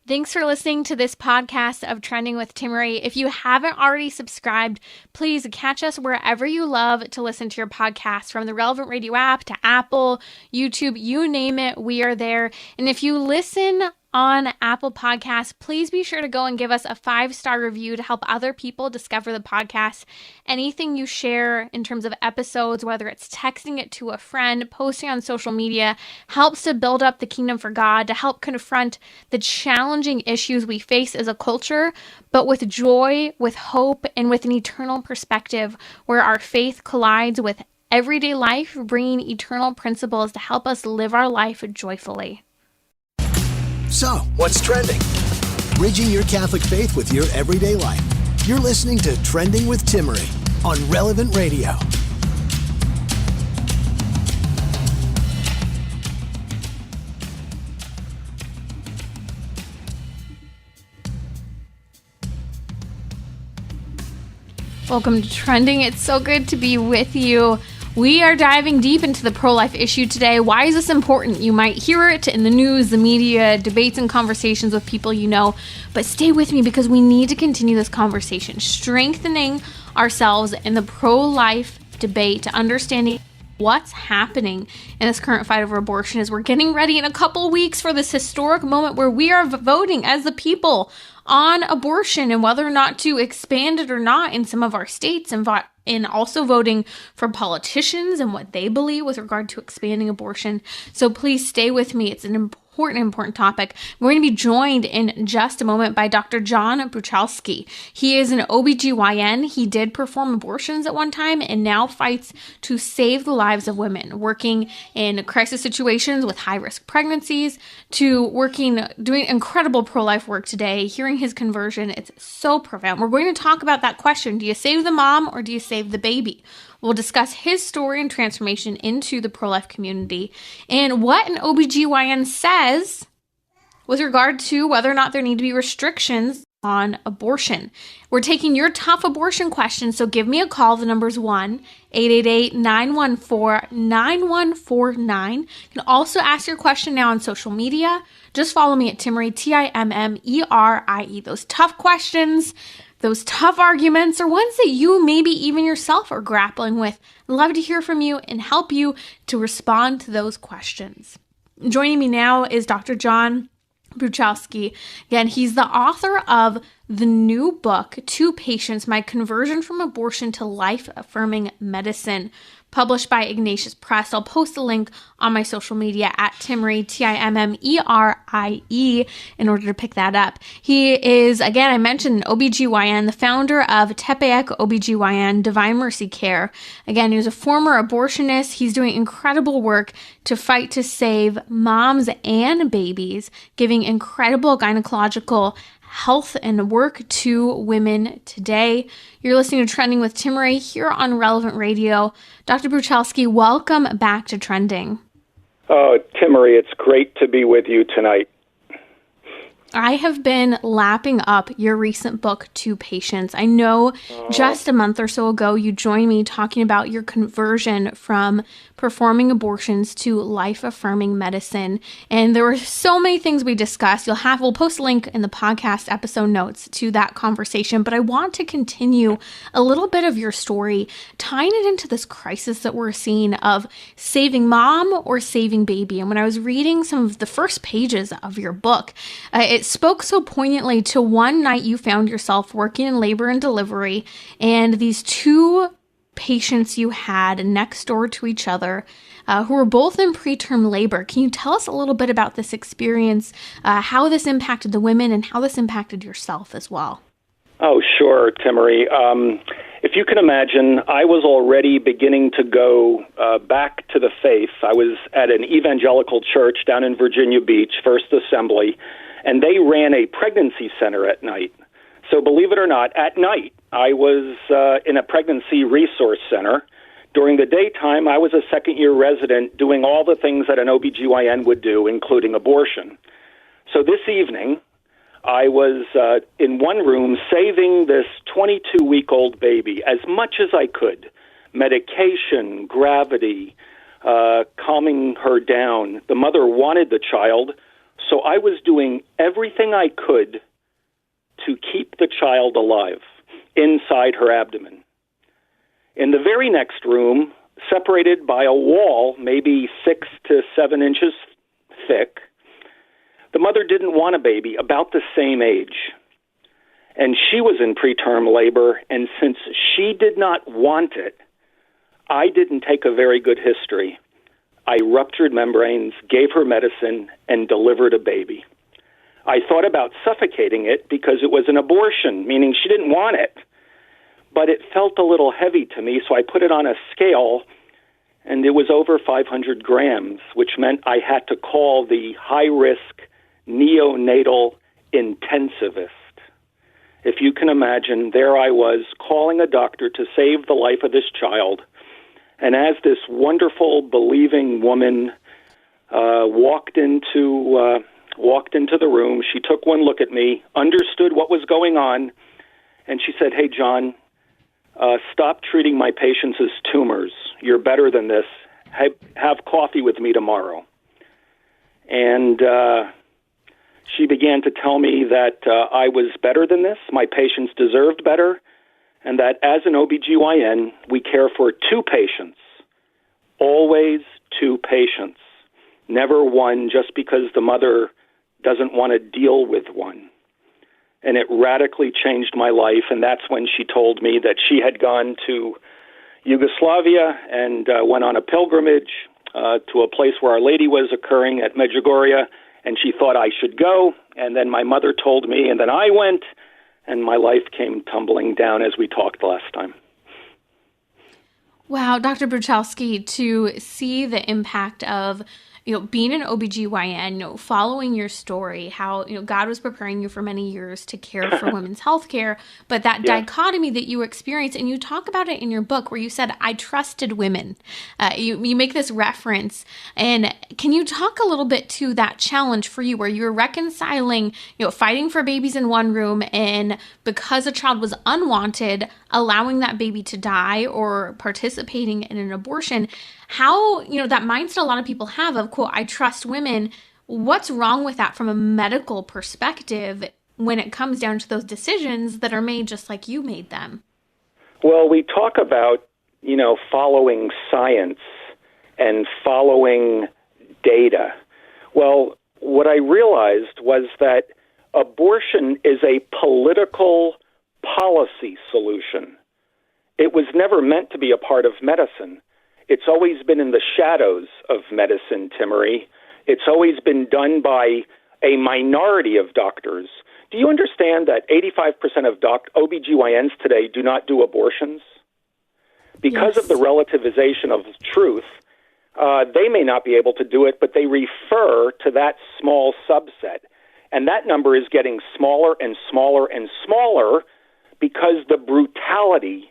Thanks for listening to this podcast of Trending with Timmerie. If you haven't already subscribed, please catch us wherever you love to listen to your podcast, from the Relevant Radio app to Apple, YouTube, you name it, we are there. And if you listen on Apple Podcasts, please be sure to go and give us a 5-star review to help other people discover the podcast. Anything you share in terms of episodes, whether it's texting it to a friend, posting on social media, helps to build up the kingdom for God, to help confront the challenging issues we face as a culture, but with joy, with hope, and with an eternal perspective where our faith collides with everyday life, bringing eternal principles to help us live our life joyfully. So, what's trending? Bridging your Catholic faith with your everyday life. You're listening to Trending with Timmerie on Relevant Radio. Welcome to Trending. It's so good to be with you. We are diving deep into the pro-life issue today. Why is this important? You might hear it in the news, the media, debates and conversations with people you know, but stay with me because we need to continue this conversation, strengthening ourselves in the pro-life debate to understanding what's happening in this current fight over abortion as we're getting ready in a couple weeks for this historic moment where we are voting as the people on abortion and whether or not to expand it or not in some of our states, and also voting for politicians and what they believe with regard to expanding abortion. So please stay with me. It's an important topic. We're going to be joined in just a moment by Dr. John Bruchalski. He is an OBGYN. He did perform abortions at one time and now fights to save the lives of women, working in crisis situations with high-risk pregnancies, to doing incredible pro-life work today. Hearing his conversion, it's so profound. We're going to talk about that question. Do you save the mom or do you save the baby? We'll discuss his story and transformation into the pro-life community and what an OBGYN says with regard to whether or not there need to be restrictions on abortion. We're taking your tough abortion questions, so give me a call. The number's 1-888-914-9149. You can also ask your question now on social media. Just follow me at Timmerie, Timmerie. Those tough questions, those tough arguments, or ones that you maybe even yourself are grappling with. I'd love to hear from you and help you to respond to those questions. Joining me now is Dr. John Bruchowski. Again, he's the author of the new book, To Patients, My Conversion from Abortion to Life-Affirming Medicine, published by Ignatius Press. I'll post a link on my social media at Timmerie, Timmerie, in order to pick that up. He is, again, I mentioned an OBGYN, the founder of Tepeyac OB Divine Mercy Care. Again, he was a former abortionist. He's doing incredible work to fight to save moms and babies, giving incredible gynecological health and work to women today. You're listening to Trending with Timmerie here on Relevant Radio. Dr. Bruchalski, welcome back to Trending. Oh, Timmerie, it's great to be with you tonight. I have been lapping up your recent book, To Patients. I know just a month or so ago, you joined me talking about your conversion from performing abortions to life-affirming medicine. And there were so many things we discussed. We'll post a link in the podcast episode notes to that conversation. But I want to continue a little bit of your story, tying it into this crisis that we're seeing of saving mom or saving baby. And when I was reading some of the first pages of your book, it spoke so poignantly to one night you found yourself working in labor and delivery, and these two patients you had next door to each other who were both in preterm labor. Can you tell us a little bit about this experience, how this impacted the women and how this impacted yourself as well? Oh, sure, Timmerie. If you can imagine, I was already beginning to go back to the faith. I was at an evangelical church down in Virginia Beach, First Assembly, and they ran a pregnancy center at night. So believe it or not, at night, I was in a pregnancy resource center. During the daytime, I was a second-year resident doing all the things that an OBGYN would do, including abortion. So this evening, I was in one room saving this 22-week-old baby as much as I could. Medication, gravity, calming her down. The mother wanted the child, So I was doing everything I could to keep the child alive inside her abdomen. In the very next room, separated by a wall, maybe 6 to 7 inches thick, the mother didn't want a baby about the same age. And she was in preterm labor, and since she did not want it, I didn't take a very good history. I ruptured membranes, gave her medicine, and delivered a baby. I thought about suffocating it because it was an abortion, meaning she didn't want it. But it felt a little heavy to me, so I put it on a scale, and it was over 500 grams, which meant I had to call the high-risk neonatal intensivist. If you can imagine, there I was calling a doctor to save the life of this child. And as this wonderful, believing woman walked into the room, she took one look at me, understood what was going on, and she said, "Hey, John, stop treating my patients as tumors. You're better than this. Have coffee with me tomorrow." And she began to tell me that I was better than this, my patients deserved better, and that as an OBGYN, we care for 2 patients, always 2 patients, never one just because the mother doesn't want to deal with one. And it radically changed my life, and that's when she told me that she had gone to Yugoslavia and went on a pilgrimage to a place where Our Lady was occurring at Medjugorje, and she thought I should go, and then my mother told me, and then I went, and my life came tumbling down as we talked last time. Wow, Dr. Bruchalski, to see the impact of being an OBGYN, following your story, how, God was preparing you for many years to care for women's health care, but that dichotomy that you experienced, and you talk about it in your book where you said, I trusted women. You make this reference, and can you talk a little bit to that challenge for you where you're reconciling, fighting for babies in one room, and because a child was unwanted, allowing that baby to die or participating in an abortion, how, that mindset a lot of people have of, quote, I trust women. What's wrong with that from a medical perspective when it comes down to those decisions that are made just like you made them? Well, we talk about, following science and following data. Well, what I realized was that abortion is a political policy solution. It was never meant to be a part of medicine. It's always been in the shadows of medicine, Timmerie. It's always been done by a minority of doctors. Do you understand that 85% of OBGYNs today do not do abortions? Because of the relativization of truth, they may not be able to do it, but they refer to that small subset. And that number is getting smaller and smaller and smaller because the brutality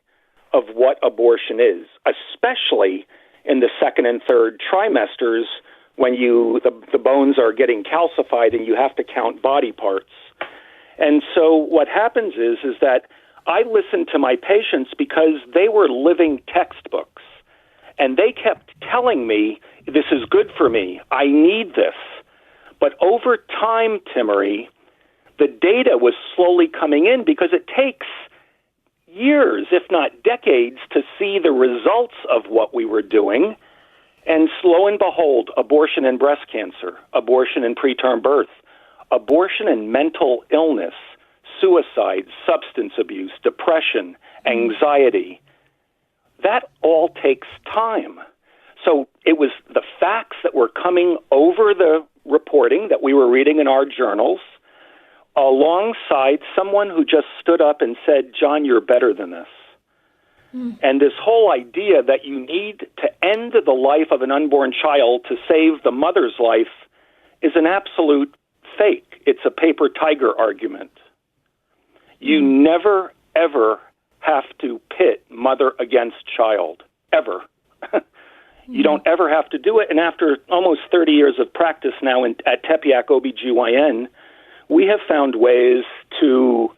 of what abortion is, especially in the 2nd and 3rd trimesters when the bones are getting calcified and you have to count body parts. And so what happens is that I listened to my patients because they were living textbooks, and they kept telling me, this is good for me, I need this. But over time, Timmerie, the data was slowly coming in because it takes years, if not decades, to see the results of what we were doing. And lo and behold, abortion and breast cancer, abortion and preterm birth, abortion and mental illness, suicide, substance abuse, depression, anxiety. That all takes time. So it was the facts that were coming over the reporting that we were reading in our journals, alongside someone who just stood up and said, John, you're better than this. And this whole idea that you need to end the life of an unborn child to save the mother's life is an absolute fake. It's a paper tiger argument. You never, ever have to pit mother against child, ever. You don't ever have to do it. And after almost 30 years of practice now at Tepeyac OB/GYN, we have found ways to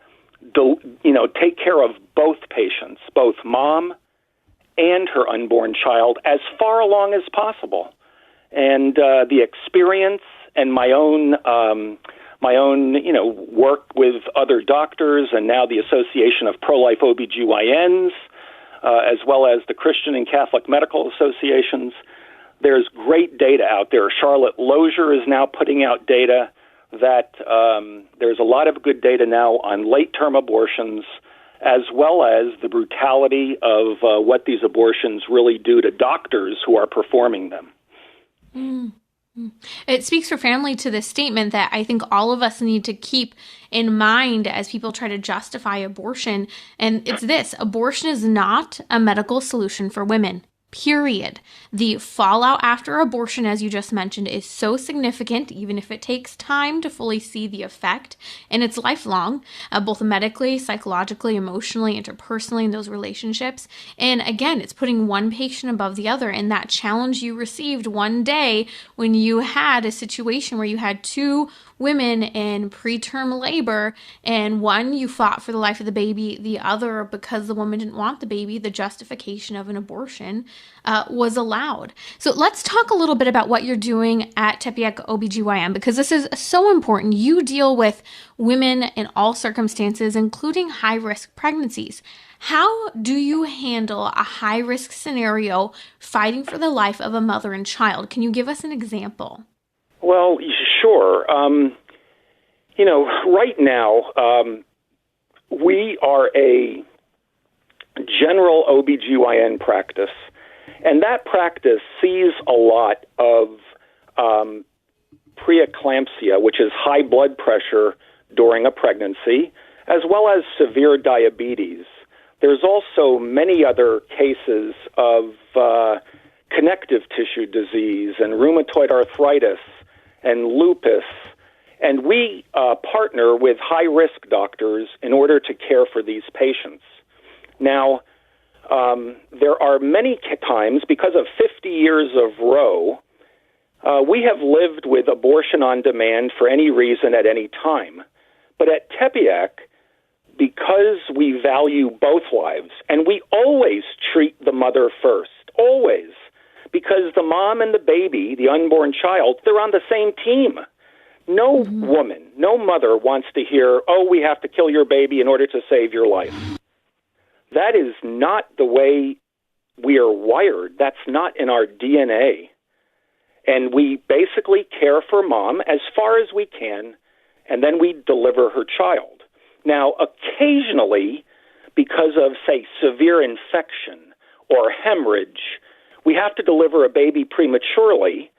take care of both patients, both mom and her unborn child, as far along as possible. And the experience and my own work with other doctors, and now the Association of Pro-Life OBGYNs, as well as the Christian and Catholic Medical Associations. There's great data out there. Charlotte Lozier is now putting out data that there's a lot of good data now on late-term abortions, as well as the brutality of what these abortions really do to doctors who are performing them. It speaks for family to this statement that I think all of us need to keep in mind as people try to justify abortion. And it's this: abortion is not a medical solution for women. Period. The fallout after abortion, as you just mentioned, is so significant, even if it takes time to fully see the effect. And it's lifelong, both medically, psychologically, emotionally, interpersonally in those relationships. And again, it's putting one patient above the other. And that challenge you received one day when you had a situation where you had two women in preterm labor, and one, you fought for the life of the baby, the other, because the woman didn't want the baby, the justification of an abortion was allowed. So let's talk a little bit about what you're doing at Tepeyac OBGYN, because this is so important. You deal with women in all circumstances, including high-risk pregnancies. How do you handle a high-risk scenario fighting for the life of a mother and child? Can you give us an example? Well, sure. Right now, we are a general OBGYN practice, and that practice sees a lot of preeclampsia, which is high blood pressure during a pregnancy, as well as severe diabetes. There's also many other cases of connective tissue disease and rheumatoid arthritis and lupus, and we partner with high-risk doctors in order to care for these patients. Now, there are many times, because of 50 years of Roe, we have lived with abortion on demand for any reason at any time. But at Tepeyac, because we value both lives, and we always treat the mother first, always, because the mom and the baby, the unborn child, they're on the same team. No woman, no mother wants to hear, oh, we have to kill your baby in order to save your life. That is not the way we are wired. That's not in our DNA. And we basically care for mom as far as we can, and then we deliver her child. Now, occasionally, because of, say, severe infection or hemorrhage, we have to deliver a baby prematurely,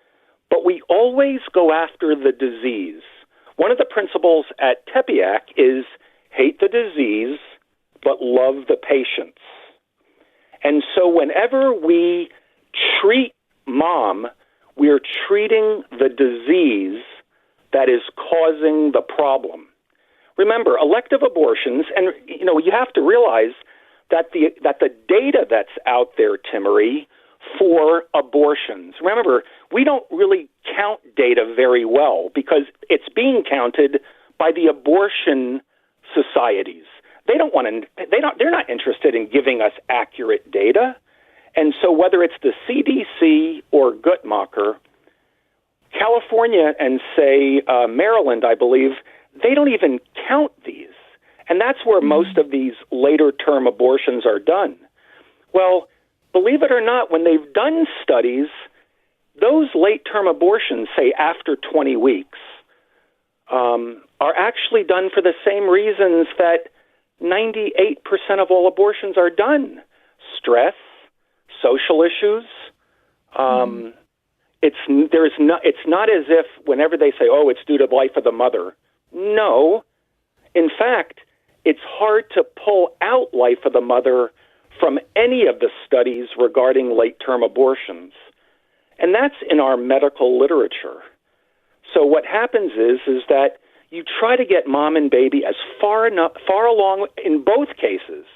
but we always go after the disease. One of the principles at Tepeyac is hate the disease, but love the patients. And so whenever we treat mom, we're treating the disease that is causing the problem. Remember, elective abortions, and you have to realize that the data that's out there, Timmerie, for abortions. Remember, we don't really count data very well because it's being counted by the abortion societies. They're not interested in giving us accurate data. And so whether it's the CDC or Guttmacher, California and, say, Maryland, I believe, they don't even count these. And that's where most of these later-term abortions are done. Well, believe it or not, when they've done studies, those late-term abortions, say after 20 weeks, are actually done for the same reasons that 98% of all abortions are done. Stress, social issues. It's not as if whenever they say, oh, it's due to the life of the mother. No. In fact, it's hard to pull out life of the mother from any of the studies regarding late-term abortions. And that's in our medical literature. So what happens is that you try to get mom and baby as far along in both cases,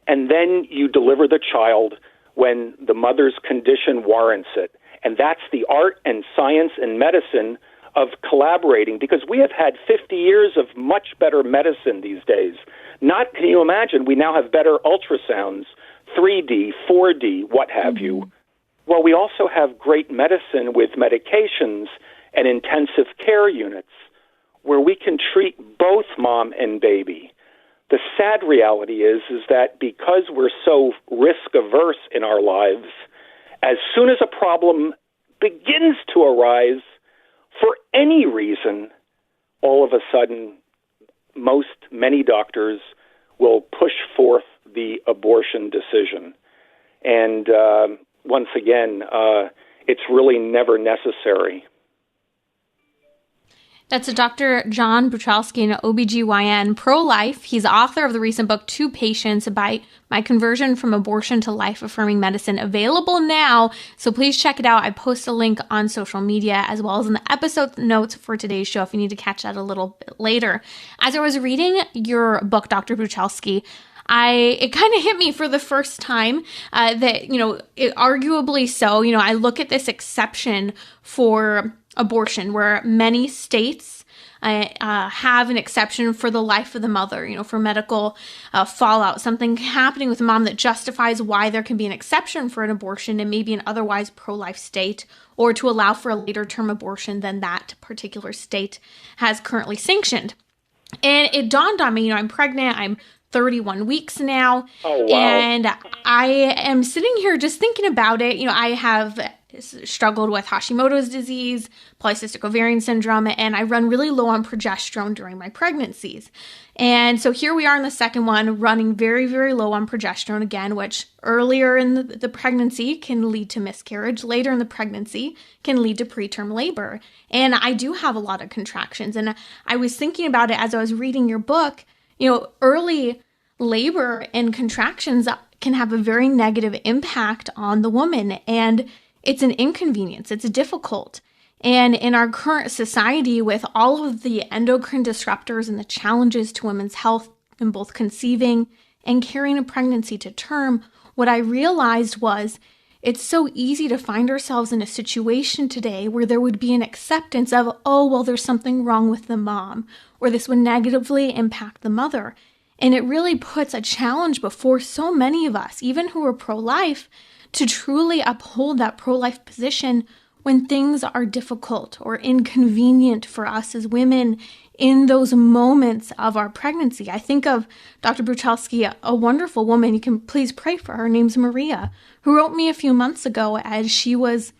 and then you deliver the child when the mother's condition warrants it. And that's the art and science and medicine of collaborating, because we have had 50 years of much better medicine these days. Can you imagine, we now have better ultrasounds, 3D, 4D, what have you. Well, we also have great medicine with medications and intensive care units where we can treat both mom and baby. The sad reality is that because we're so risk-averse in our lives, as soon as a problem begins to arise for any reason, all of a sudden, many doctors will push forth the abortion decision. And once again, it's really never necessary. That's Dr. John Bruchalski, an OBGYN, pro-life. He's author of the recent book, Two Patients, about my conversion from abortion to life-affirming medicine, available now. So please check it out. I post a link on social media as well as in the episode notes for today's show if you need to catch that a little bit later. As I was reading your book, Dr. Bruchalski, it kind of hit me for the first time that, arguably so, I look at this exception for abortion where many states have an exception for the life of the mother, for medical fallout, something happening with the mom that justifies why there can be an exception for an abortion in maybe an otherwise pro-life state, or to allow for a later term abortion than that particular state has currently sanctioned. And it dawned on me, I'm pregnant, I'm 31 weeks now. Oh, wow. And I am sitting here just thinking about it. I have struggled with Hashimoto's disease, polycystic ovarian syndrome, and I run really low on progesterone during my pregnancies. And so here we are in the second one, running very, very low on progesterone again, which earlier in the pregnancy can lead to miscarriage, later in the pregnancy can lead to preterm labor. And I do have a lot of contractions. And I was thinking about it as I was reading your book. Early labor and contractions can have a very negative impact on the woman, and it's an inconvenience. It's difficult. And in our current society, with all of the endocrine disruptors and the challenges to women's health in both conceiving and carrying a pregnancy to term, what I realized was it's so easy to find ourselves in a situation today where there would be an acceptance of, there's something wrong with the mom, or this would negatively impact the mother. And it really puts a challenge before so many of us, even who are pro-life, to truly uphold that pro-life position when things are difficult or inconvenient for us as women in those moments of our pregnancy. I think of Dr. Bruchalski, a wonderful woman. You can please pray for her. Her name's Maria, who wrote me a few months ago as she was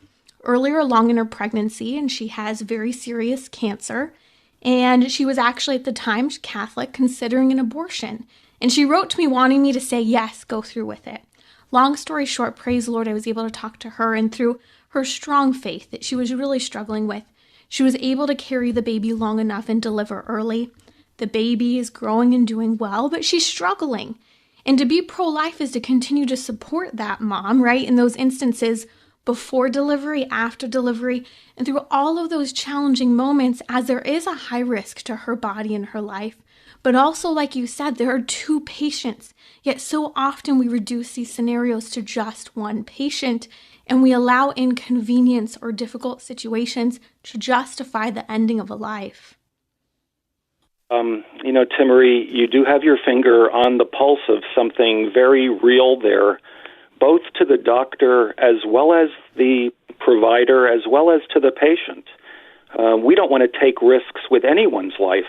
earlier along in her pregnancy, and she has very serious cancer. And she was actually at the time Catholic, considering an abortion. And she wrote to me wanting me to say, yes, go through with it. Long story short, praise the Lord, I was able to talk to her, and through her strong faith that she was really struggling with, she was able to carry the baby long enough and deliver early. The baby is growing and doing well, but she's struggling. And to be pro-life is to continue to support that mom, right? In those instances before delivery, after delivery, and through all of those challenging moments, as there is a high risk to her body and her life. But also, like you said, there are two patients, yet so often we reduce these scenarios to just one patient, and we allow inconvenience or difficult situations to justify the ending of a life. Timmerie, you do have your finger on the pulse of something very real there, both to the doctor as well as the provider, as well as to the patient. We don't want to take risks with anyone's life,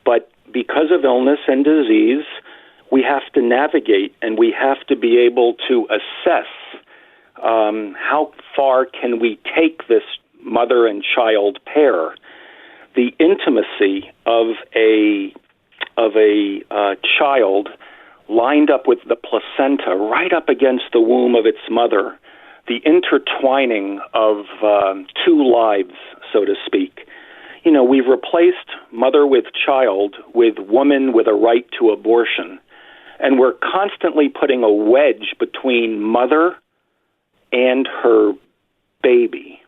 but because of illness and disease, we have to navigate and we have to be able to assess how far can we take this mother and child pair. The intimacy of a child lined up with the placenta right up against the womb of its mother, the intertwining of two lives, so to speak. We've replaced mother with child with woman with a right to abortion, and we're constantly putting a wedge between mother and her baby.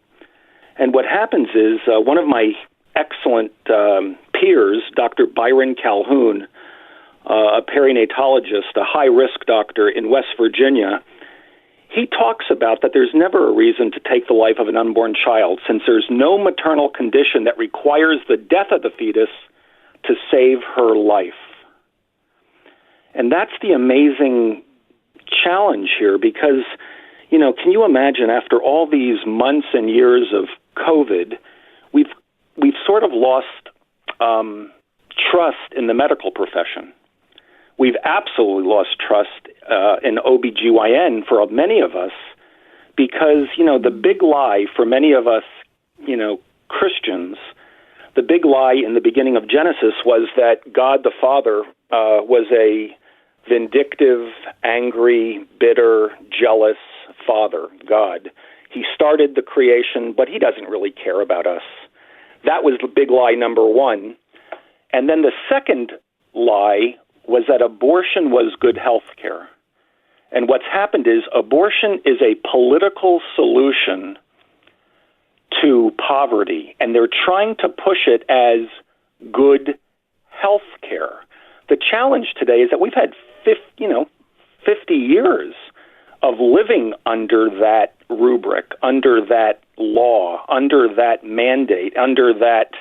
And what happens is one of my excellent peers, Dr. Byron Calhoun, a perinatologist, a high-risk doctor in West Virginia, he talks about that there's never a reason to take the life of an unborn child, since there's no maternal condition that requires the death of the fetus to save her life. And that's the amazing challenge here, because, can you imagine after all these months and years of COVID, we've sort of lost trust in the medical profession. We've absolutely lost trust in OBGYN for many of us because, the big lie for many of us, Christians, the big lie in the beginning of Genesis was that God the Father was a vindictive, angry, bitter, jealous Father, God. He started the creation, but he doesn't really care about us. That was the big lie number one. And then the second lie was that abortion was good health care. And what's happened is abortion is a political solution to poverty, and they're trying to push it as good health care. The challenge today is that we've had 50 years of living under that rubric, under that law, under that mandate, under that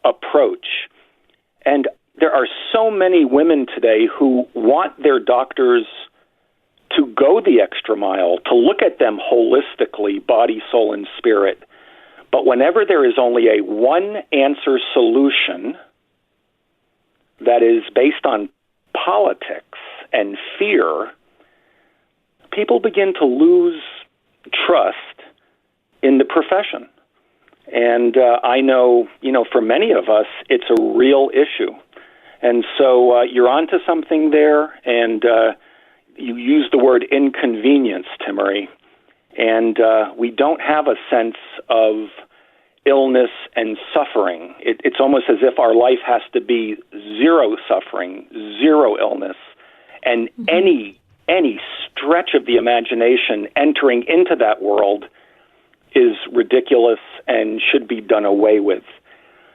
approach. And there are so many women today who want their doctors to go the extra mile, to look at them holistically, body, soul, and spirit. But whenever there is only a one-answer solution that is based on politics and fear, people begin to lose trust in the profession. And I know, for many of us, it's a real issue. And so you're onto something there, and you use the word inconvenience, Timmerie. And we don't have a sense of illness and suffering. It's almost as if our life has to be zero suffering, zero illness, and any stretch of the imagination entering into that world is ridiculous and should be done away with.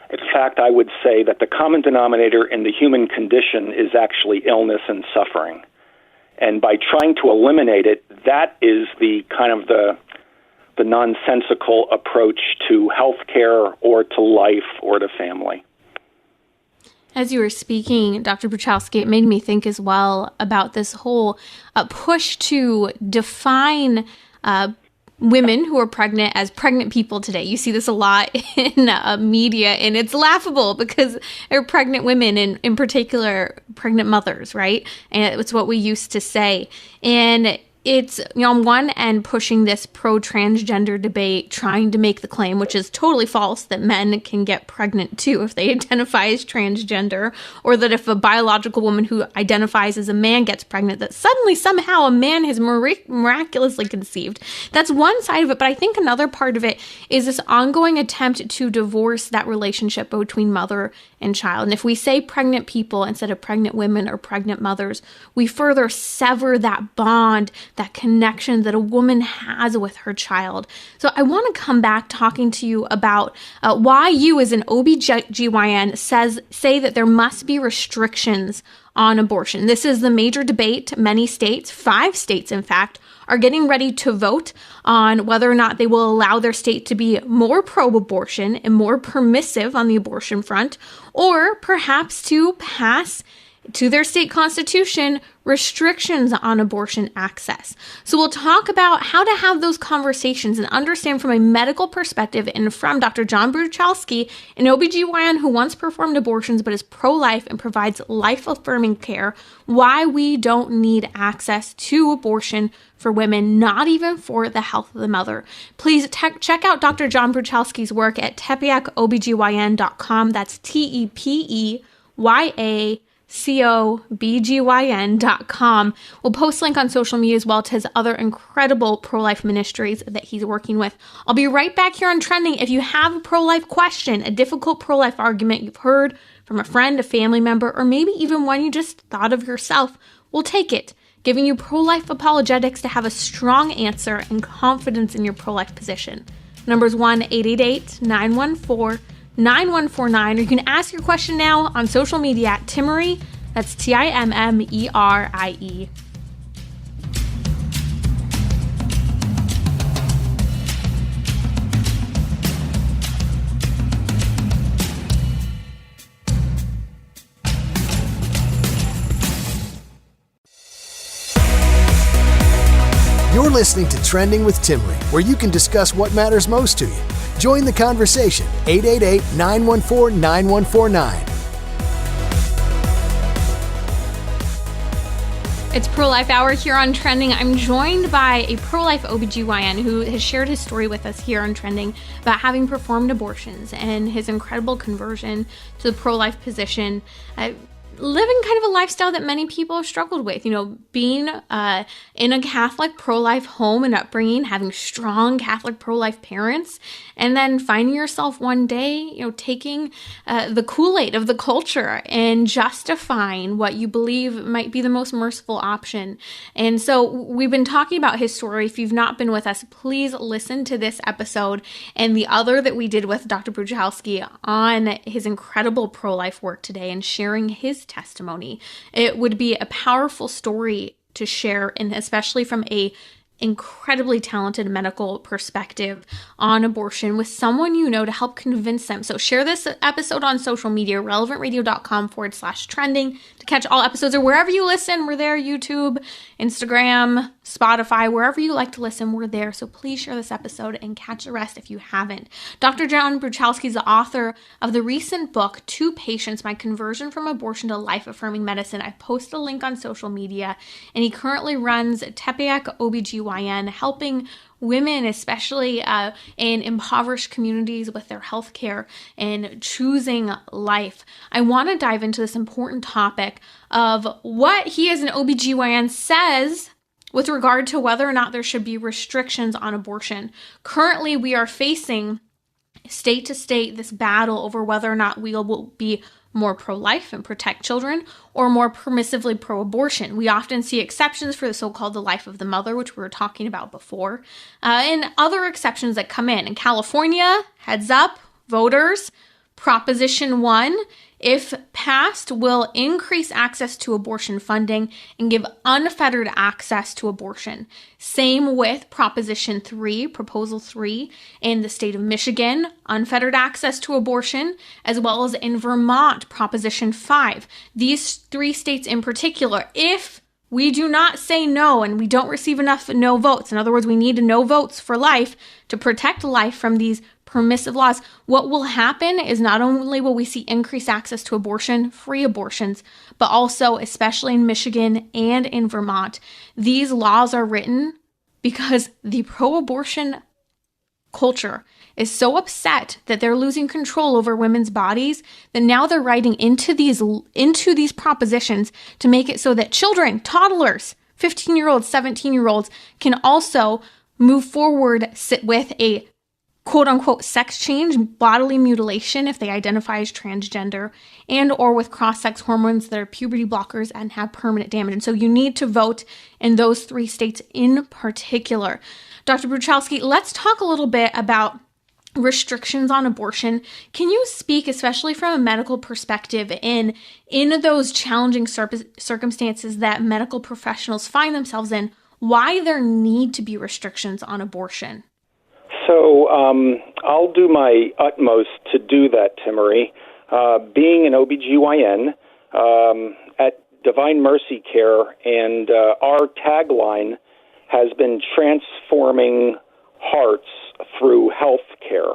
In fact, I would say that the common denominator in the human condition is actually illness and suffering. And by trying to eliminate it, that is the kind of the nonsensical approach to healthcare or to life or to family. As you were speaking, Dr. Bruchowski, it made me think as well about this whole push to define women who are pregnant as pregnant people today. You see this a lot in media, and it's laughable because they're pregnant women, and in particular, pregnant mothers, right? And it's what we used to say. And it's, on one end, pushing this pro-transgender debate, trying to make the claim, which is totally false, that men can get pregnant too if they identify as transgender, or that if a biological woman who identifies as a man gets pregnant, that suddenly somehow a man has miraculously conceived. That's one side of it, but I think another part of it is this ongoing attempt to divorce that relationship between mother and child. And if we say pregnant people instead of pregnant women or pregnant mothers, we further sever that bond, that connection that a woman has with her child. So I want to come back talking to you about why you as an OBGYN say that there must be restrictions on abortion. This is the major debate. Many states, 5 states in fact, are getting ready to vote on whether or not they will allow their state to be more pro-abortion and more permissive on the abortion front, or perhaps to pass to their state constitution restrictions on abortion access. So we'll talk about how to have those conversations and understand from a medical perspective, and from Dr. John Bruchalski, an OBGYN who once performed abortions but is pro-life and provides life-affirming care, why we don't need access to abortion for women, not even for the health of the mother. Please check out Dr. John Bruchalski's work at TepeyacOBGYN.com. That's TEPEYACOBGYN.com. We'll post a link on social media as well to his other incredible pro-life ministries that he's working with. I'll be right back here on Trending. If you have a pro-life question, a difficult pro-life argument you've heard from a friend, a family member, or maybe even one you just thought of yourself, we'll take it, giving you pro-life apologetics to have a strong answer and confidence in your pro-life position. Number's 1-888-914-9149, or you can ask your question now on social media at Timmerie. That's Timmerie. You're listening to Trending with Timmerie, where you can discuss what matters most to you. Join the conversation, 888-914-9149. It's Pro-Life Hour here on Trending. I'm joined by a pro-life OBGYN who has shared his story with us here on Trending about having performed abortions and his incredible conversion to the pro-life position. Living kind of a lifestyle that many people have struggled with, being in a Catholic pro-life home and upbringing, having strong Catholic pro-life parents, and then finding yourself one day, taking the Kool-Aid of the culture and justifying what you believe might be the most merciful option. And so we've been talking about his story. If you've not been with us, please listen to this episode and the other that we did with Dr. Bruchalski on his incredible pro-life work today and sharing his testimony. It would be a powerful story to share, and especially from a incredibly talented medical perspective on abortion with someone to help convince them. So share this episode on social media, relevantradio.com/trending to catch all episodes, or wherever you listen. We're there, YouTube, Instagram, Spotify, wherever you like to listen, we're there. So please share this episode and catch the rest if you haven't. Dr. John Bruchalski is the author of the recent book, Two Patients, My Conversion from Abortion to Life-Affirming Medicine. I posted a link on social media, and he currently runs Tepeyac OB/GYN, helping women, especially in impoverished communities, with their health care and choosing life. I want to dive into this important topic of what he as an OBGYN says with regard to whether or not there should be restrictions on abortion. Currently, we are facing state to state this battle over whether or not we will be more pro-life and protect children or more permissively pro-abortion. We often see exceptions for the so-called the life of the mother, which we were talking about before, and other exceptions that come in. In California, heads up, voters, Proposition 1, if passed, will increase access to abortion funding and give unfettered access to abortion. Same with Proposition 3, Proposal 3, in the state of Michigan, unfettered access to abortion, as well as in Vermont, Proposition 5. These three states in particular, if we do not say no and we don't receive enough no votes, in other words, we need no votes for life to protect life from these permissive laws, what will happen is not only will we see increased access to abortion, free abortions, but also, especially in Michigan and in Vermont, these laws are written because the pro-abortion culture is so upset that they're losing control over women's bodies that now they're writing into these propositions to make it so that children, toddlers, 15-year-olds, 17-year-olds can also move forward with a quote-unquote sex change, bodily mutilation if they identify as transgender, and or with cross-sex hormones that are puberty blockers and have permanent damage. And so you need to vote in those three states in particular. Dr. Bruchalski, let's talk a little bit about restrictions on abortion. Can you speak, especially from a medical perspective, in those challenging circumstances that medical professionals find themselves in, why there need to be restrictions on abortion? So I'll do my utmost to do that, Timmerie. Being an OBGYN at Divine Mercy Care, and our tagline has been transforming hearts through health care.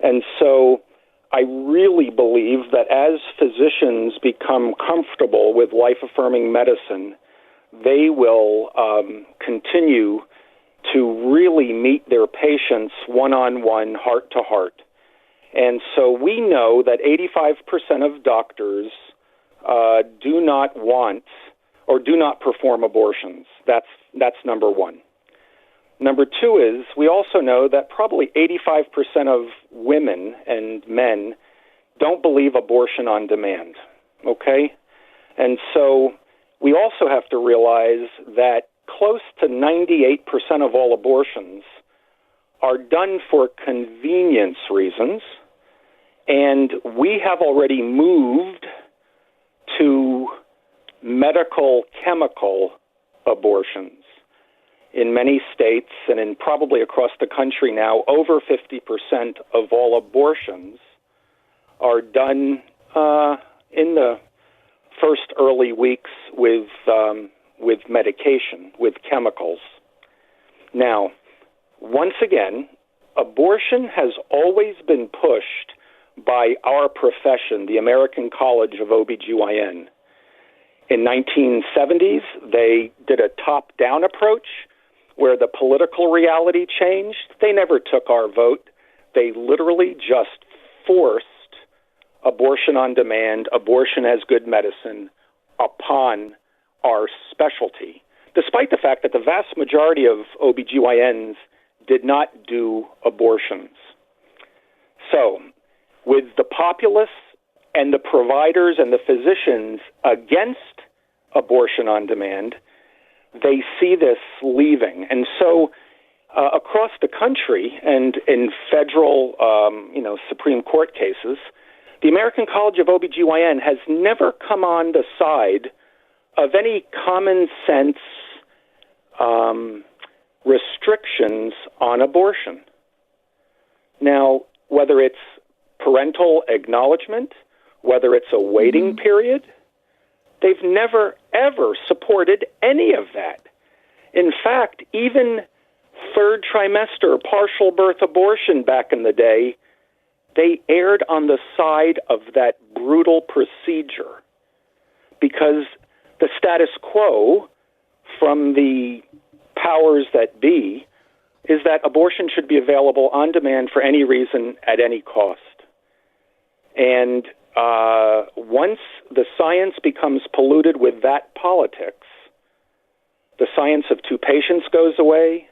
And so I really believe that as physicians become comfortable with life-affirming medicine, they will continue to really meet their patients one-on-one, heart-to-heart. And so we know that 85% of doctors do not want or do not perform abortions. That's number one. Number two is we also know that probably 85% of women and men don't believe abortion on demand, okay? And so we also have to realize that close to 98% of all abortions are done for convenience reasons, and we have already moved to medical chemical abortions. In many states and in probably across the country now, over 50% of all abortions are done in the first early weeks with medication, with chemicals. Now, once again, abortion has always been pushed by our profession, the American College of OBGYN. In 1970s, they did a top-down approach where the political reality changed. They never took our vote. They literally just forced abortion on demand, abortion as good medicine, upon our specialty, despite the fact that the vast majority of OBGYNs did not do abortions. So, with the populace and the providers and the physicians against abortion on demand, they see this leaving. And so across the country and in federal, Supreme Court cases, the American College of OBGYN has never come on the side of any common sense restrictions on abortion. Now, whether it's parental acknowledgement, whether it's a waiting period, they've never, ever supported any of that. In fact, even third trimester partial birth abortion back in the day, they erred on the side of that brutal procedure because the status quo from the powers that be is that abortion should be available on demand for any reason at any cost. And once the science becomes polluted with that politics, the science of two patients goes away,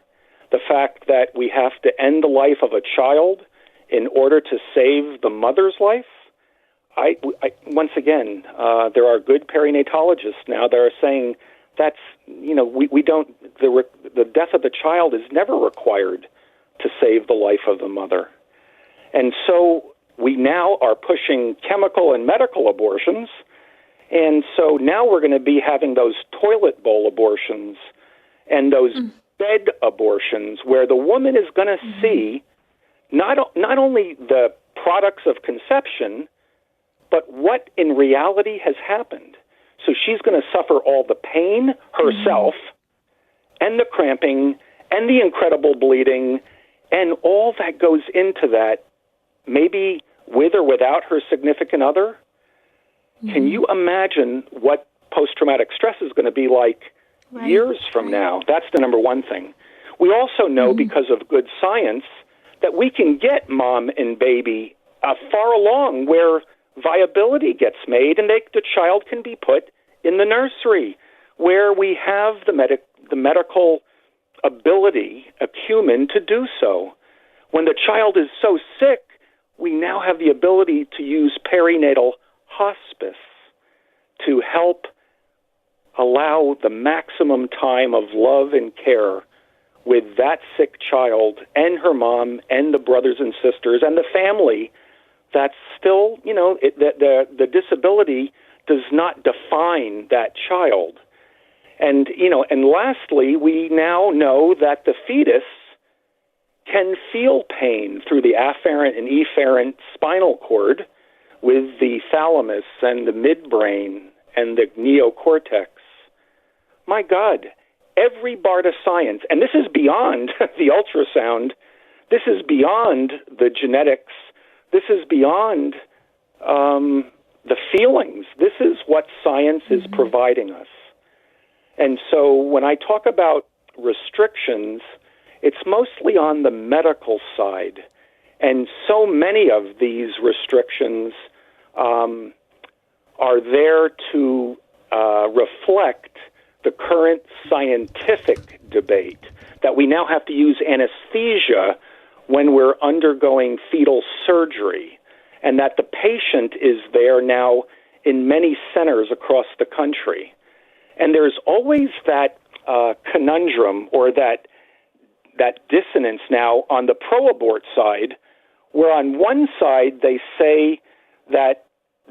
the fact that we have to end the life of a child in order to save the mother's life. Once again, there are good perinatologists now that are saying that's, we don't, the death of the child is never required to save the life of the mother. And so we now are pushing chemical and medical abortions, and so now we're going to be having those toilet bowl abortions and those bed abortions where the woman is going to see not only the products of conception, but what in reality has happened. So she's going to suffer all the pain herself and the cramping and the incredible bleeding and all that goes into that, maybe with or without her significant other. Can you imagine what post-traumatic stress is going to be like years from now? That's the number one thing. We also know because of good science that we can get mom and baby far along where viability gets made and the child can be put in the nursery where we have the medical ability, acumen, to do so. When the child is so sick, we now have the ability to use perinatal hospice to help allow the maximum time of love and care with that sick child and her mom and the brothers and sisters and the family that's still, the disability does not define that child. And, and lastly, we now know that the fetus can feel pain through the afferent and efferent spinal cord with the thalamus and the midbrain and the neocortex. My God, every bar of science, and this is beyond the ultrasound, this is beyond the genetics, this is beyond the feelings. This is what science is providing us. And so when I talk about restrictions, it's mostly on the medical side. And so many of these restrictions are there to reflect the current scientific debate that we now have to use anesthesia when we're undergoing fetal surgery, and that the patient is there now in many centers across the country. And there's always that conundrum or that dissonance now on the pro-abort side, where on one side they say that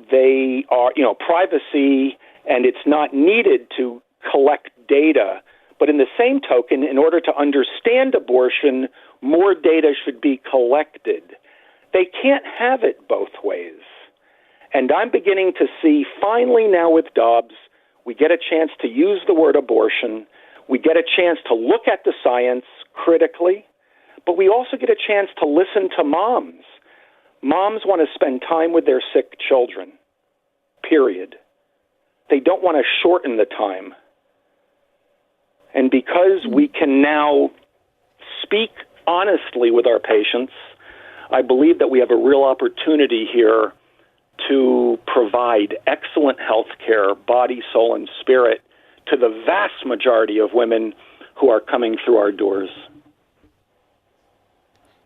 they are, privacy and it's not needed to collect data. But in the same token, in order to understand abortion, more data should be collected. They can't have it both ways. And I'm beginning to see, finally now with Dobbs, we get a chance to use the word abortion. We get a chance to look at the science critically. but we also get a chance to listen to moms. Moms want to spend time with their sick children, period. They don't want to shorten the time. And because we can now speak honestly with our patients, I believe that we have a real opportunity here to provide excellent health care, body, soul, and spirit, to the vast majority of women who are coming through our doors.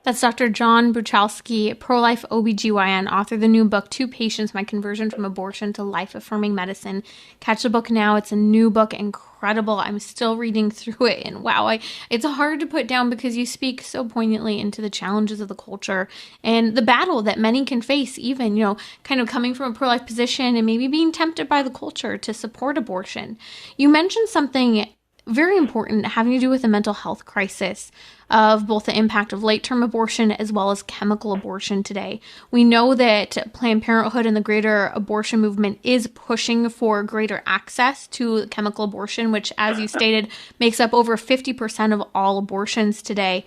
That's Dr. John Bruchalski, pro-life OBGYN, author of the new book, Two Patients, My Conversion from Abortion to Life-Affirming Medicine. Catch the book now. It's a new book, incredible. I'm still reading through it, and wow, it's hard to put down because you speak so poignantly into the challenges of the culture and the battle that many can face, even, kind of coming from a pro-life position and maybe being tempted by the culture to support abortion. You mentioned something very important having to do with the mental health crisis of both the impact of late-term abortion as well as chemical abortion today. We know that Planned Parenthood and the greater abortion movement is pushing for greater access to chemical abortion, which, as you stated, makes up over 50% of all abortions today.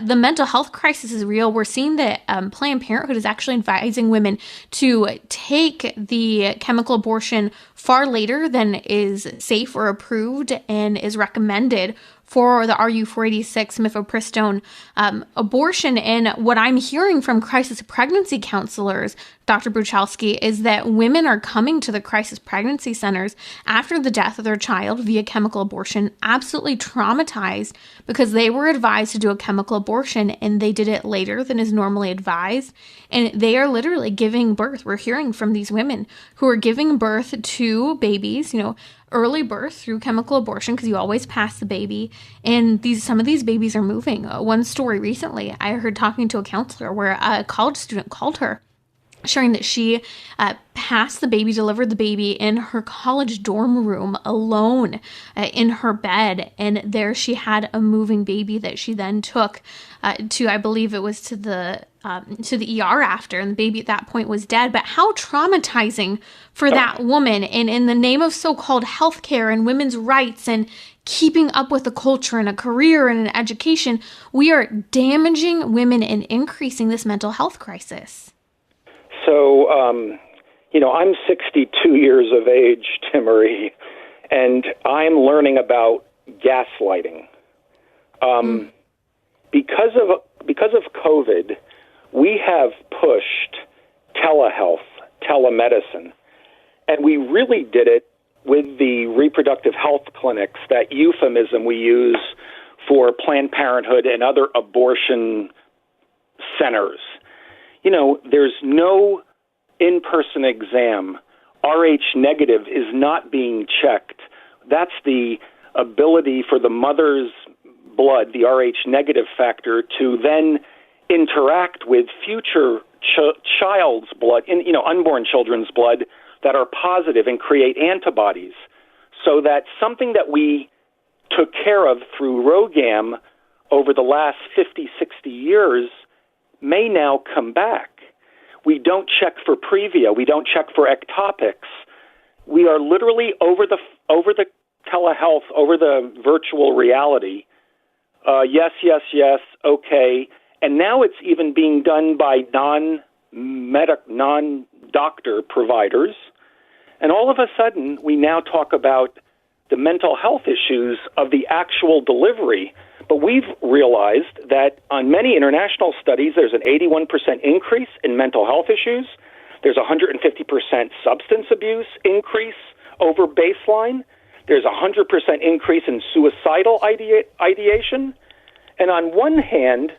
The mental health crisis is real. We're seeing that Planned Parenthood is actually advising women to take the chemical abortion far later than is safe or approved and is recommended for the RU486 mifepristone abortion. And what I'm hearing from crisis pregnancy counselors, Dr. Bruchalski, is that women are coming to the crisis pregnancy centers after the death of their child via chemical abortion, absolutely traumatized because they were advised to do a chemical abortion and they did it later than is normally advised. And they are literally giving birth. We're hearing from these women who are giving birth to babies, early birth through chemical abortion, because you always pass the baby, and some of these babies are moving. One story recently, I heard talking to a counselor where a college student called her, sharing that she passed the baby, delivered the baby in her college dorm room alone in her bed, and there she had a moving baby that she then took to, I believe it was to the ER after, and the baby at that point was dead. But how traumatizing for that woman, and in the name of so-called healthcare and women's rights and keeping up with the culture and a career and an education, we are damaging women and increasing this mental health crisis. So, I'm 62 years of age, Timmerie, and I'm learning about gaslighting. Because of COVID, we have pushed telehealth, telemedicine, and we really did it with the reproductive health clinics, that euphemism we use for Planned Parenthood and other abortion centers. There's no in-person exam. Rh negative is not being checked. That's the ability for the mother's blood, the Rh negative factor, to then interact with future child's blood, unborn children's blood that are positive and create antibodies. So that something that we took care of through ROGAM over the last 50, 60 years may now come back. We don't check for previa. We don't check for ectopics. We are literally over the telehealth, over the virtual reality. Yes, okay. And now it's even being done by non-doctor providers. And all of a sudden, we now talk about the mental health issues of the actual delivery. But we've realized that on many international studies, there's an 81% increase in mental health issues. There's 150% substance abuse increase over baseline. There's 100% increase in suicidal ideation. And on one hand,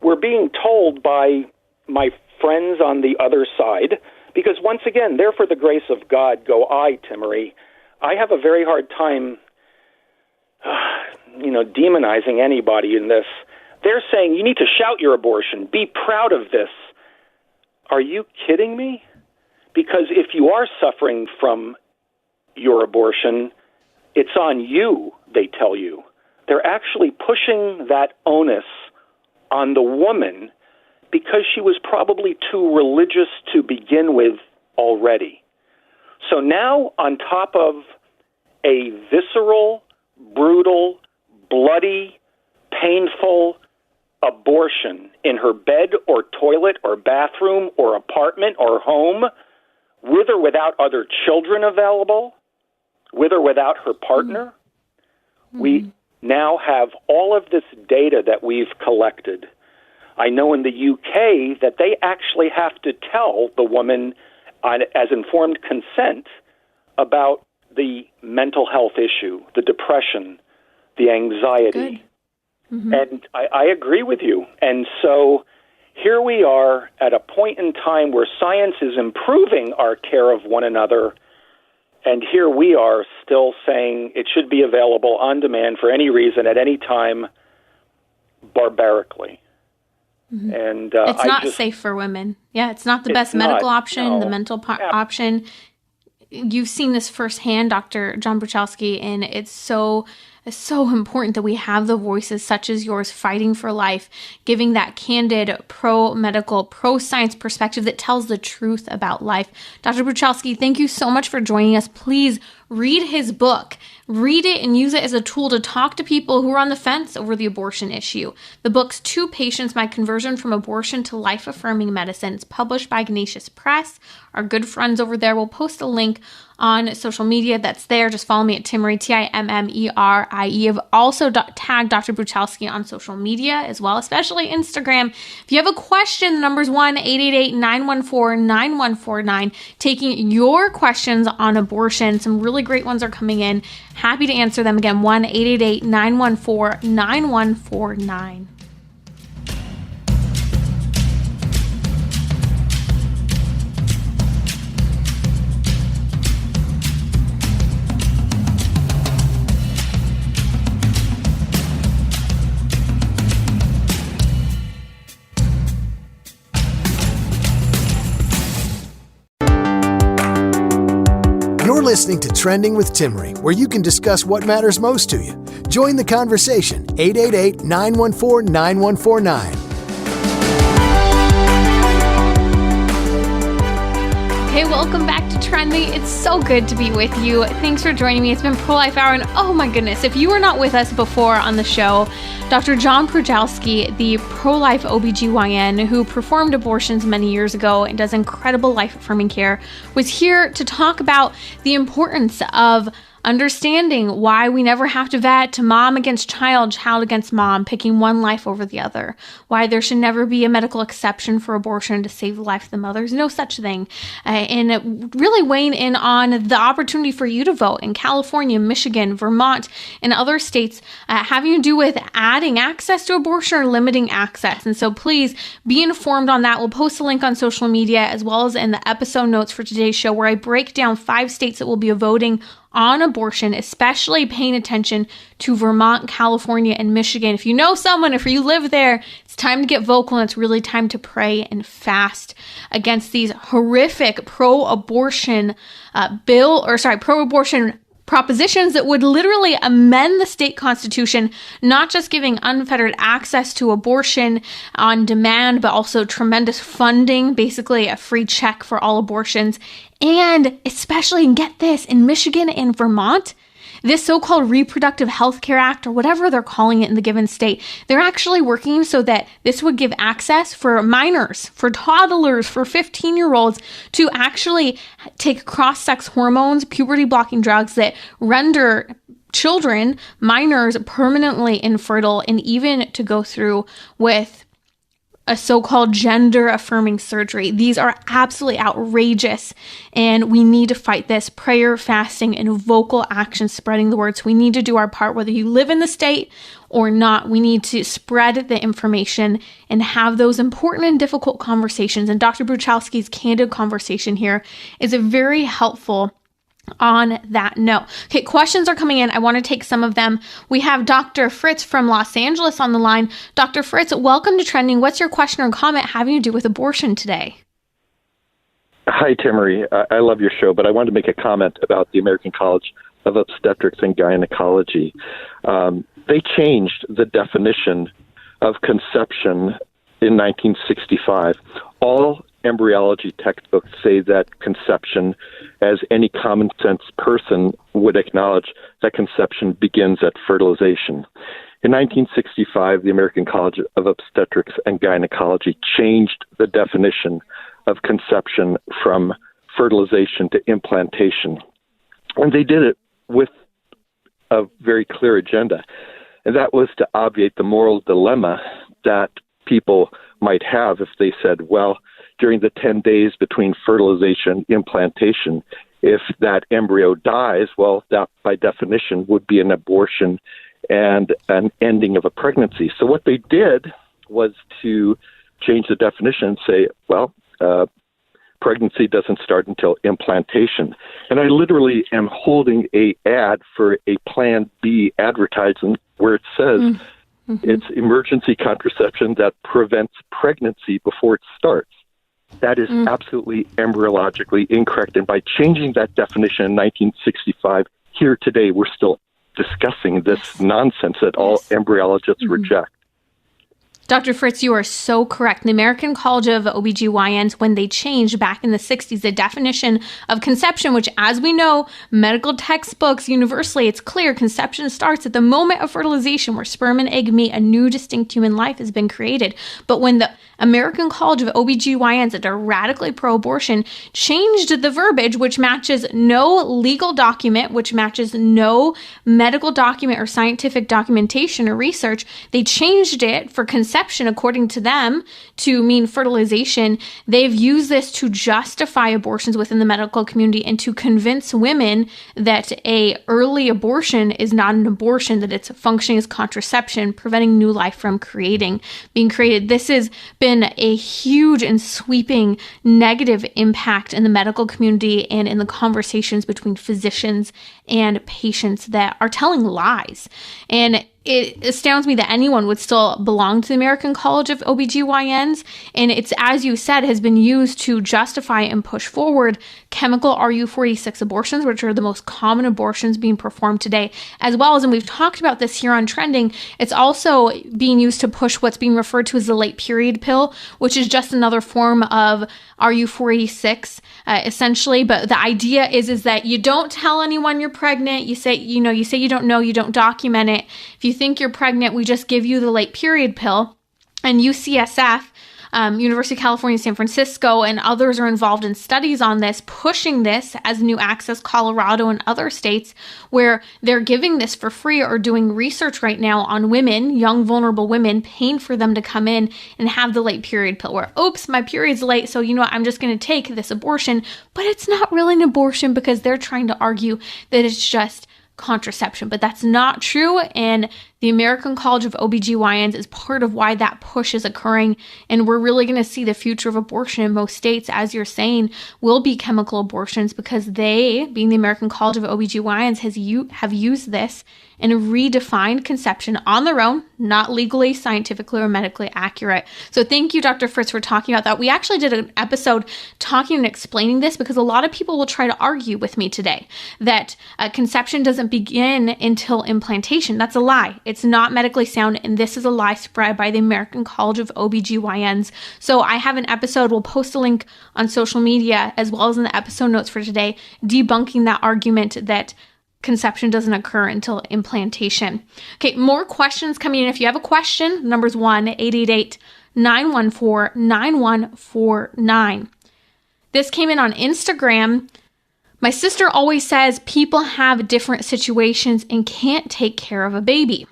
we're being told by my friends on the other side, because once again, they're for the grace of God go I, Timmerie. I have a very hard time demonizing anybody in this. They're saying you need to shout your abortion. Be proud of this. Are you kidding me? Because if you are suffering from your abortion, it's on you, they tell you. They're actually pushing that onus on the woman because she was probably too religious to begin with already. So now, on top of a visceral, brutal, bloody, painful abortion in her bed or toilet or bathroom or apartment or home, with or without other children available, with or without her partner. We now have all of this data that we've collected. I know in the UK that they actually have to tell the woman as informed consent about the mental health issue, the depression, the anxiety. And I agree with you. And so here we are at a point in time where science is improving our care of one another, and here we are still saying it should be available on demand for any reason at any time, barbarically. And it's not safe for women. Yeah, it's not the best medical option, the mental option. You've seen this firsthand, Dr. John Bruchowski, and it's so important that we have the voices such as yours fighting for life, giving that candid, pro-medical, pro-science perspective that tells the truth about life. Dr. Bruchowski, thank you so much for joining us. Please read his book. Read it and use it as a tool to talk to people who are on the fence over the abortion issue. The book's Two Patients, My Conversion from Abortion to Life-Affirming Medicine. It's published by Ignatius Press. Our good friends over there will post a link on social media that's there. Just follow me at Timmerie, Timmerie. I've also tagged Dr. Bruchalski on social media as well, especially Instagram. If you have a question, the number's 1-888-914-9149. Taking your questions on abortion. Some really great ones are coming in. Happy to answer them. Again, 1-888-914-9149. You're listening to Trending with Timmerie, where you can discuss what matters most to you. Join the conversation, 888-914-9149. Hey, welcome back to Trending. It's so good to be with you. Thanks for joining me. It's been Pro-Life Hour, and oh my goodness, if you were not with us before on the show, Dr. John Bruchalski, the pro-life OBGYN who performed abortions many years ago and does incredible life-affirming care, was here to talk about the importance of understanding why we never have to vet to mom against child, child against mom, picking one life over the other. Why there should never be a medical exception for abortion to save the life of the mother. There's no such thing. And really weighing in on the opportunity for you to vote in California, Michigan, Vermont, and other states having to do with adding access to abortion or limiting access. And so please be informed on that. We'll post a link on social media as well as in the episode notes for today's show, where I break down 5 states that will be voting on abortion, especially paying attention to Vermont, California, and Michigan. If you know someone, if you live there, it's time to get vocal, and it's really time to pray and fast against these horrific pro-abortion pro-abortion propositions that would literally amend the state constitution, not just giving unfettered access to abortion on demand, but also tremendous funding, basically a free check for all abortions. And especially, and get this, in Michigan and Vermont, this so-called Reproductive Health Care Act, or whatever they're calling it in the given state, they're actually working so that this would give access for minors, for toddlers, for 15-year-olds to actually take cross-sex hormones, puberty-blocking drugs that render children, minors, permanently infertile, and even to go through with a so-called gender-affirming surgery. These are absolutely outrageous, and we need to fight this. Prayer, fasting, and vocal action, spreading the word. So we need to do our part, whether you live in the state or not. We need to spread the information and have those important and difficult conversations. And Dr. Bruchalski's candid conversation here is a very helpful on that note. Okay, questions are coming in. I want to take some of them. We have Dr. Fritz from Los Angeles on the line. Dr. Fritz, welcome to Trending. What's your question or comment having to do with abortion today? Hi, Timmerie. I love your show, but I wanted to make a comment about the American College of Obstetrics and Gynecology. They changed the definition of conception in 1965. All embryology textbooks say that conception, as any common sense person would acknowledge, that conception begins at fertilization. In 1965, the American College of Obstetrics and Gynecology changed the definition of conception from fertilization to implantation. And they did it with a very clear agenda, and that was to obviate the moral dilemma that people might have if they said, well, during the 10 days between fertilization and implantation, if that embryo dies, well, that by definition would be an abortion and an ending of a pregnancy. So what they did was to change the definition and say, well, pregnancy doesn't start until implantation. And I literally am holding a ad for a Plan B advertisement where it says it's emergency contraception that prevents pregnancy before it starts. That is absolutely embryologically incorrect. And by changing that definition in 1965, here today we're still discussing this nonsense that all embryologists reject. Dr. Fritz, you are so correct. The American College of OBGYNs, when they changed back in the 60s, the definition of conception, which, as we know, medical textbooks universally, it's clear conception starts at the moment of fertilization where sperm and egg meet, a new distinct human life has been created. But when the American College of OBGYNs, that are radically pro-abortion, changed the verbiage, which matches no legal document, which matches no medical document or scientific documentation or research, they changed it for conception, according to them, to mean fertilization. They've used this to justify abortions within the medical community and to convince women that a early abortion is not an abortion, that it's functioning as contraception, preventing new life from being created. This has been a huge and sweeping negative impact in the medical community and in the conversations between physicians and patients that are telling lies. And it astounds me that anyone would still belong to the American College of OBGYNs. And it's, as you said, has been used to justify and push forward chemical RU46 abortions, which are the most common abortions being performed today, as well as, and we've talked about this here on Trending, it's also being used to push what's being referred to as the late period pill, which is just another form of RU46, essentially. But the idea is that you don't tell anyone you're pregnant. You say you don't know, you don't document it. If you think you're pregnant, we just give you the late period pill. And UCSF, University of California, San Francisco, and others are involved in studies on this, pushing this as New Access, Colorado, and other states where they're giving this for free or doing research right now on women, young, vulnerable women, paying for them to come in and have the late period pill where, oops, my period's late, so you know what, I'm just going to take this abortion. But it's not really an abortion because they're trying to argue that it's just contraception, but that's not true. And the American College of OBGYNs is part of why that push is occurring. And we're really going to see the future of abortion in most states, as you're saying, will be chemical abortions because they, being the American College of OBGYNs, have used this and redefined conception on their own, not legally, scientifically, or medically accurate. So thank you, Dr. Fritz, for talking about that. We actually did an episode talking and explaining this because a lot of people will try to argue with me today that conception doesn't begin until implantation. That's a lie. It's not medically sound, and this is a lie spread by the American College of OBGYNs. So I have an episode, we'll post a link on social media as well as in the episode notes for today, debunking that argument that conception doesn't occur until implantation. Okay, more questions coming in. If you have a question, number's 1-888-914-9149. This came in on Instagram. My sister always says people have different situations and can't take care of a baby.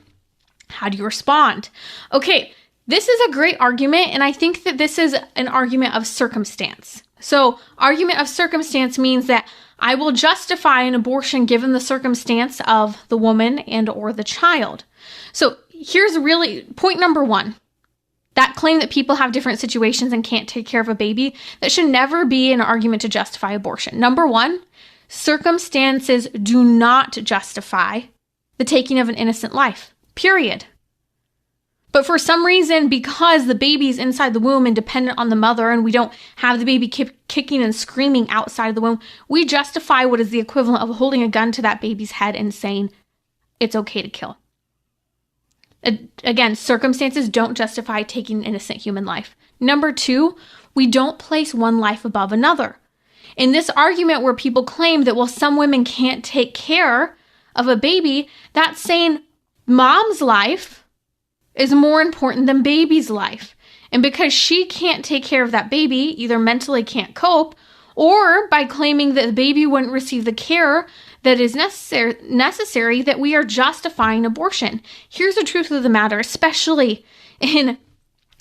How do you respond? Okay, this is a great argument, and I think that this is an argument of circumstance. So, argument of circumstance means that I will justify an abortion given the circumstance of the woman and or the child. So, here's really point number one. That claim that people have different situations and can't take care of a baby, that should never be an argument to justify abortion. Number one, circumstances do not justify the taking of an innocent life, period. But for some reason, because the baby's inside the womb and dependent on the mother, and we don't have the baby kicking and screaming outside of the womb, we justify what is the equivalent of holding a gun to that baby's head and saying it's okay to kill. Again, circumstances don't justify taking an innocent human life. Number two, we don't place one life above another. In this argument where people claim that, well, some women can't take care of a baby, that's saying mom's life is more important than baby's life. And because she can't take care of that baby, either mentally can't cope, or by claiming that the baby wouldn't receive the care that is necessary, that we are justifying abortion. Here's the truth of the matter, especially in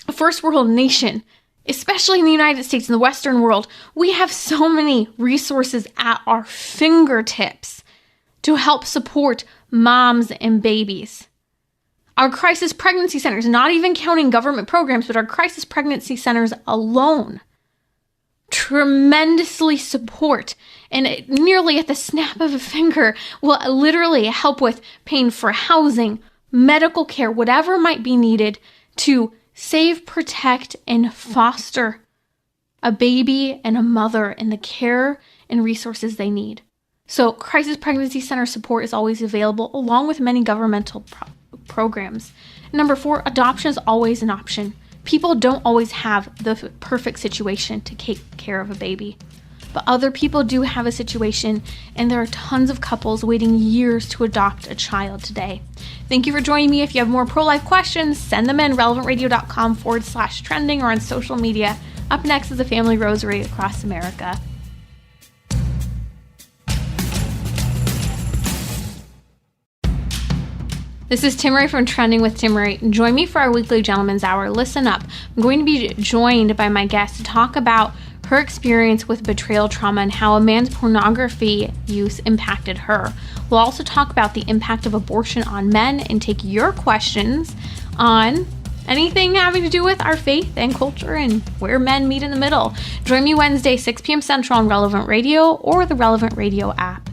a first world nation, especially in the United States and the Western world. We have so many resources at our fingertips to help support moms and babies. Our crisis pregnancy centers, not even counting government programs, but our crisis pregnancy centers alone, tremendously support, and it nearly at the snap of a finger will literally help with paying for housing, medical care, whatever might be needed to save, protect, and foster a baby and a mother and the care and resources they need. So crisis pregnancy center support is always available, along with many governmental programs. Number 4, adoption is always an option. People don't always have the perfect situation to take care of a baby, but other people do have a situation, and there are tons of couples waiting years to adopt a child today. Thank you for joining me. If you have more pro-life questions, send them in relevantradio.com/trending or on social media. Up next is the Family Rosary across America. This is Timmerie from Trending with Timmerie. Join me for our weekly Gentleman's Hour. Listen up. I'm going to be joined by my guest to talk about her experience with betrayal trauma and how a man's pornography use impacted her. We'll also talk about the impact of abortion on men and take your questions on anything having to do with our faith and culture and where men meet in the middle. Join me Wednesday, 6 p.m. Central on Relevant Radio or the Relevant Radio app.